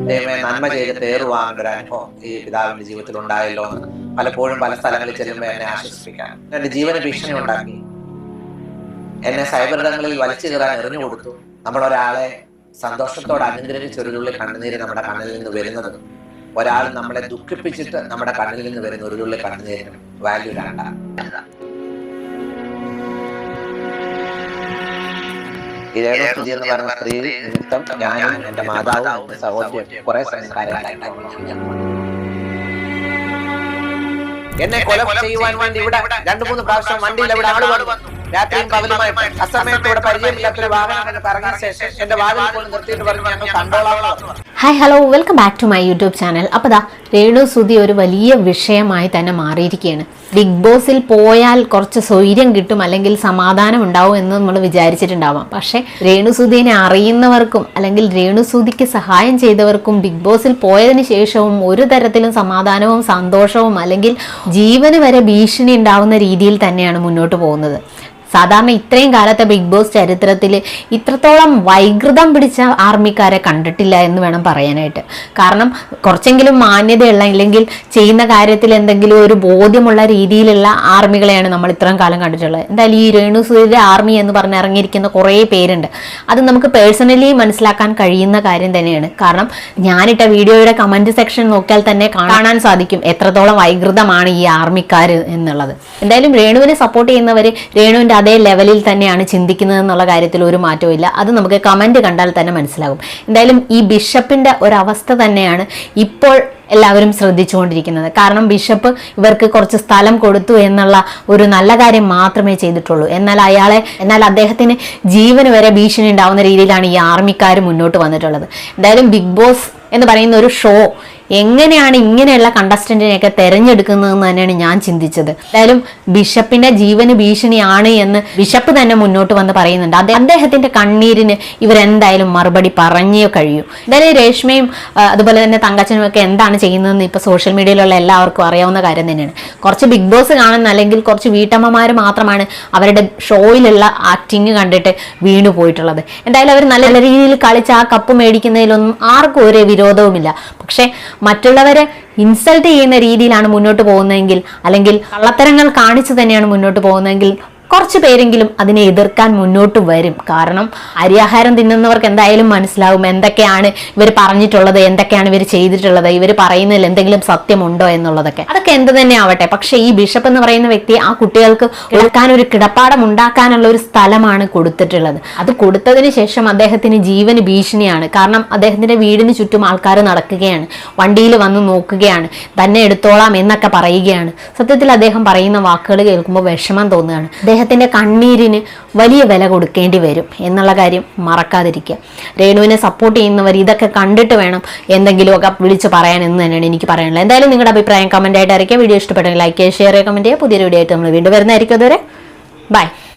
ദൈവമേ നന്മ ചെയ്ത് പേറുവാങ്ങേണ്ട ഒരു അനുഭവം ഈ പിതാവിന്റെ ജീവിതത്തിൽ ഉണ്ടായല്ലോ എന്ന് പലപ്പോഴും പല സ്ഥലങ്ങളിൽ ചെല്ലുമ്പോൾ എന്നെ ആശ്വസിപ്പിക്കാൻ എന്റെ ജീവന ഭീഷണി ഉണ്ടാക്കി, എന്നെ സൈബറിടങ്ങളിൽ വലിച്ചു കയറാൻ എറിഞ്ഞു കൊടുത്തു. നമ്മളൊരാളെ സന്തോഷത്തോടെ അനുഗ്രഹിച്ചൊരുതുള്ളി കണ്ണുനീര് നമ്മുടെ കണ്ണിൽ നിന്ന് വരുന്നത് ഒരാൾ നമ്മളെ ദുഃഖിപ്പിച്ചിട്ട് നമ്മുടെ കണ്ണിൽ നിന്ന് വരുന്ന ഒരു തുള്ളി കണ്ണുനീരിനും വാല്യൂ രണ്ടാണ്. ഈ രേണുസുതി എന്ന് പറഞ്ഞ സ്ത്രീ നിമിത്തം ഞാനും എന്റെ മാതാവും എന്റെ സഹോദരിയും കുറെ സംസ്കാരങ്ങളായിട്ട് എന്നെ കൊല ചെയ്യുവാൻ വേണ്ടി ഇവിടെ 2-3 പ്രാവശ്യം വണ്ടിയിൽ ഇവിടെ ആള് വന്നു. രാത്രിയും പകലുമായിട്ട് അസമയത്ത് ഇവിടെ പരിചയമില്ലാത്തൊരു വാഹനം ഇറങ്ങിയ ശേഷം എന്റെ വാതിൽ കൊണ്ട് നിർത്തിയിട്ട് പറഞ്ഞു ഞങ്ങൾ കണ്ടോളാം. Hi hello welcome back to my YouTube channel. അപ്പോൾ ദാ രേണുസുതി ഒരു വലിയ വിഷയമായി തന്നെ മാറിയിരിക്കുകയാണ്. ബിഗ് ബോസിൽ പോയാൽ കുറച്ച് സ്വൈര്യം കിട്ടും, അല്ലെങ്കിൽ സമാധാനം ഉണ്ടാവും എന്ന് നമ്മൾ വിചാരിച്ചിട്ടുണ്ടാവാം. പക്ഷേ രേണുസുതിനെ അറിയുന്നവർക്കും അല്ലെങ്കിൽ രേണുസുതിക്ക് സഹായം ചെയ്തവർക്കും ബിഗ് ബോസിൽ പോയതിന് ശേഷവും ഒരു തരത്തിലും സമാധാനവും സന്തോഷവും അല്ലെങ്കിൽ ജീവന് വരെ ഭീഷണി ഉണ്ടാവുന്ന രീതിയിൽ തന്നെയാണ് മുന്നോട്ട് പോകുന്നത്. സാധാരണ ഇത്രയും കാലത്തെ ബിഗ് ബോസ് ചരിത്രത്തിൽ ഇത്രത്തോളം വൈകൃതം പിടിച്ച ആർമിക്കാരെ കണ്ടിട്ടില്ല എന്ന് വേണം പറയാനായിട്ട്. കാരണം കുറച്ചെങ്കിലും മാന്യതയുള്ള ഇല്ലെങ്കിൽ ചെയ്യുന്ന കാര്യത്തിൽ എന്തെങ്കിലും ഒരു ബോധ്യമുള്ള രീതിയിലുള്ള ആർമികളെയാണ് നമ്മൾ ഇത്രയും കാലം കണ്ടിട്ടുള്ളത്. എന്തായാലും ഈ രേണുസുതിയുടെ ആർമി എന്ന് പറഞ്ഞ് ഇറങ്ങിയിരിക്കുന്ന കുറേ പേരുണ്ട്. അത് നമുക്ക് പേഴ്സണലി മനസ്സിലാക്കാൻ കഴിയുന്ന കാര്യം തന്നെയാണ്. കാരണം ഞാനിട്ട വീഡിയോയുടെ കമന്റ് സെക്ഷൻ നോക്കിയാൽ തന്നെ കാണാൻ സാധിക്കും എത്രത്തോളം വൈകൃതമാണ് ഈ ആർമിക്കാർ എന്നുള്ളത്. എന്തായാലും രേണുവിനെ സപ്പോർട്ട് ചെയ്യുന്നവർ രേണുവിൻ്റെ അതേ ലെവലിൽ തന്നെയാണ് ചിന്തിക്കുന്നത് എന്നുള്ള കാര്യത്തിൽ ഒരു മാറ്റവും ഇല്ല. അത് നമുക്ക് കമന്റ് കണ്ടാൽ തന്നെ മനസ്സിലാകും. എന്തായാലും ഈ ബിഷപ്പിന്റെ ഒരവസ്ഥ തന്നെയാണ് ഇപ്പോൾ എല്ലാവരും ശ്രദ്ധിച്ചുകൊണ്ടിരിക്കുന്നത്. കാരണം ബിഷപ്പ് ഇവർക്ക് കുറച്ച് സ്ഥലം കൊടുത്തു എന്നുള്ള ഒരു നല്ല കാര്യം മാത്രമേ ചെയ്തിട്ടുള്ളൂ. എന്നാൽ അദ്ദേഹത്തിന് ജീവന് വരെ ഭീഷണി ഉണ്ടാവുന്ന രീതിയിലാണ് ഈ ആർമിക്കാർ മുന്നോട്ട് വന്നിട്ടുള്ളത്. എന്തായാലും ബിഗ് ബോസ് എന്ന് പറയുന്ന ഒരു ഷോ എങ്ങനെയാണ് ഇങ്ങനെയുള്ള കണ്ടസ്റ്റന്റിനെയൊക്കെ തെരഞ്ഞെടുക്കുന്നതെന്ന് തന്നെയാണ് ഞാൻ ചിന്തിച്ചത്. എന്തായാലും ബിഷപ്പിന്റെ ജീവന് ഭീഷണിയാണ് എന്ന് ബിഷപ്പ് തന്നെ മുന്നോട്ട് വന്ന് പറയുന്നുണ്ട്. അദ്ദേഹത്തിന്റെ കണ്ണീരിന് ഇവരെന്തായാലും മറുപടി പറഞ്ഞേ കഴിയൂ. എന്തായാലും രേഷ്മയും അതുപോലെ തന്നെ തങ്കച്ചനും ഒക്കെ എന്താണ് ചെയ്യുന്നതെന്ന് ഇപ്പൊ സോഷ്യൽ മീഡിയയിലുള്ള എല്ലാവർക്കും അറിയാവുന്ന കാര്യം തന്നെയാണ്. കുറച്ച് ബിഗ് ബോസ് കാണുന്ന അല്ലെങ്കിൽ കുറച്ച് വീട്ടമ്മമാർ മാത്രമാണ് അവരുടെ ഷോയിലുള്ള ആക്ടിങ് കണ്ടിട്ട് വീണു പോയിട്ടുള്ളത്. എന്തായാലും അവർ നല്ല രീതിയിൽ കളിച്ച് ആ കപ്പ് മേടിക്കുന്നതിലൊന്നും ആർക്കും ഒരു വിരോധവുമില്ല. പക്ഷെ മറ്റുള്ളവരെ ഇൻസൾട്ട് ചെയ്യുന്ന രീതിയിലാണ് മുന്നോട്ട് പോകുന്നതെങ്കിൽ അല്ലെങ്കിൽ കള്ളത്തരങ്ങൾ കാണിച്ചു തന്നെയാണ് മുന്നോട്ട് പോകുന്നതെങ്കിൽ കുറച്ച് പേരെങ്കിലും അതിനെ എതിർക്കാൻ മുന്നോട്ട് വരും. കാരണം അരിയാഹാരം തിന്നുന്നവർക്ക് എന്തായാലും മനസ്സിലാവും എന്തൊക്കെയാണ് ഇവർ പറഞ്ഞിട്ടുള്ളത്, എന്തൊക്കെയാണ് ഇവർ ചെയ്തിട്ടുള്ളത്, ഇവർ പറയുന്നതിൽ എന്തെങ്കിലും സത്യമുണ്ടോ എന്നുള്ളതൊക്കെ. അതൊക്കെ എന്ത് തന്നെ ആവട്ടെ, പക്ഷെ ഈ ബിഷപ്പ് എന്ന് പറയുന്ന വ്യക്തി ആ കുട്ടികൾക്ക് കിടക്കാൻ ഒരു കിടപ്പാടം ഉണ്ടാക്കാനുള്ള ഒരു സ്ഥലമാണ് കൊടുത്തിട്ടുള്ളത്. അത് കൊടുത്തതിന് ശേഷം അദ്ദേഹത്തിന് ജീവന് ഭീഷണിയാണ്. കാരണം അദ്ദേഹത്തിന്റെ വീടിന് ചുറ്റും ആൾക്കാർ നടക്കുകയാണ്, വണ്ടിയിൽ വന്ന് നോക്കുകയാണ്, തന്നെ എടുത്തോളാം എന്നൊക്കെ പറയുകയാണ്. സത്യത്തിൽ അദ്ദേഹം പറയുന്ന വാക്കുകൾ കേൾക്കുമ്പോൾ വിഷമം തോന്നുകയാണ്. അദ്ദേഹത്തിന്റെ കണ്ണീരിന് വലിയ വില കൊടുക്കേണ്ടി വരും എന്നുള്ള കാര്യം മറക്കാതിരിക്കുക. രേണുവിനെ സപ്പോർട്ട് ചെയ്യുന്നവർ ഇതൊക്കെ കണ്ടിട്ട് വേണം എന്തെങ്കിലുമൊക്കെ വിളിച്ച് പറയാൻ എന്ന് തന്നെയാണ് എനിക്ക് പറയാനുള്ളത്. എന്തായാലും നിങ്ങളുടെ അഭിപ്രായം കമന്റ് ആയിട്ട് അറിയിക്കുക. വീഡിയോ ഇഷ്ടപ്പെട്ടെങ്കിൽ ലൈക്ക് ചെയ്യുക, ഷെയർ ചെയ്യുക, കമന്റ് ചെയ്യുക. പുതിയൊരു വീഡിയോ ആയിട്ട് നമ്മൾ വീണ്ടും വരുന്നതായിരിക്കും. അതുവരെ ബൈ.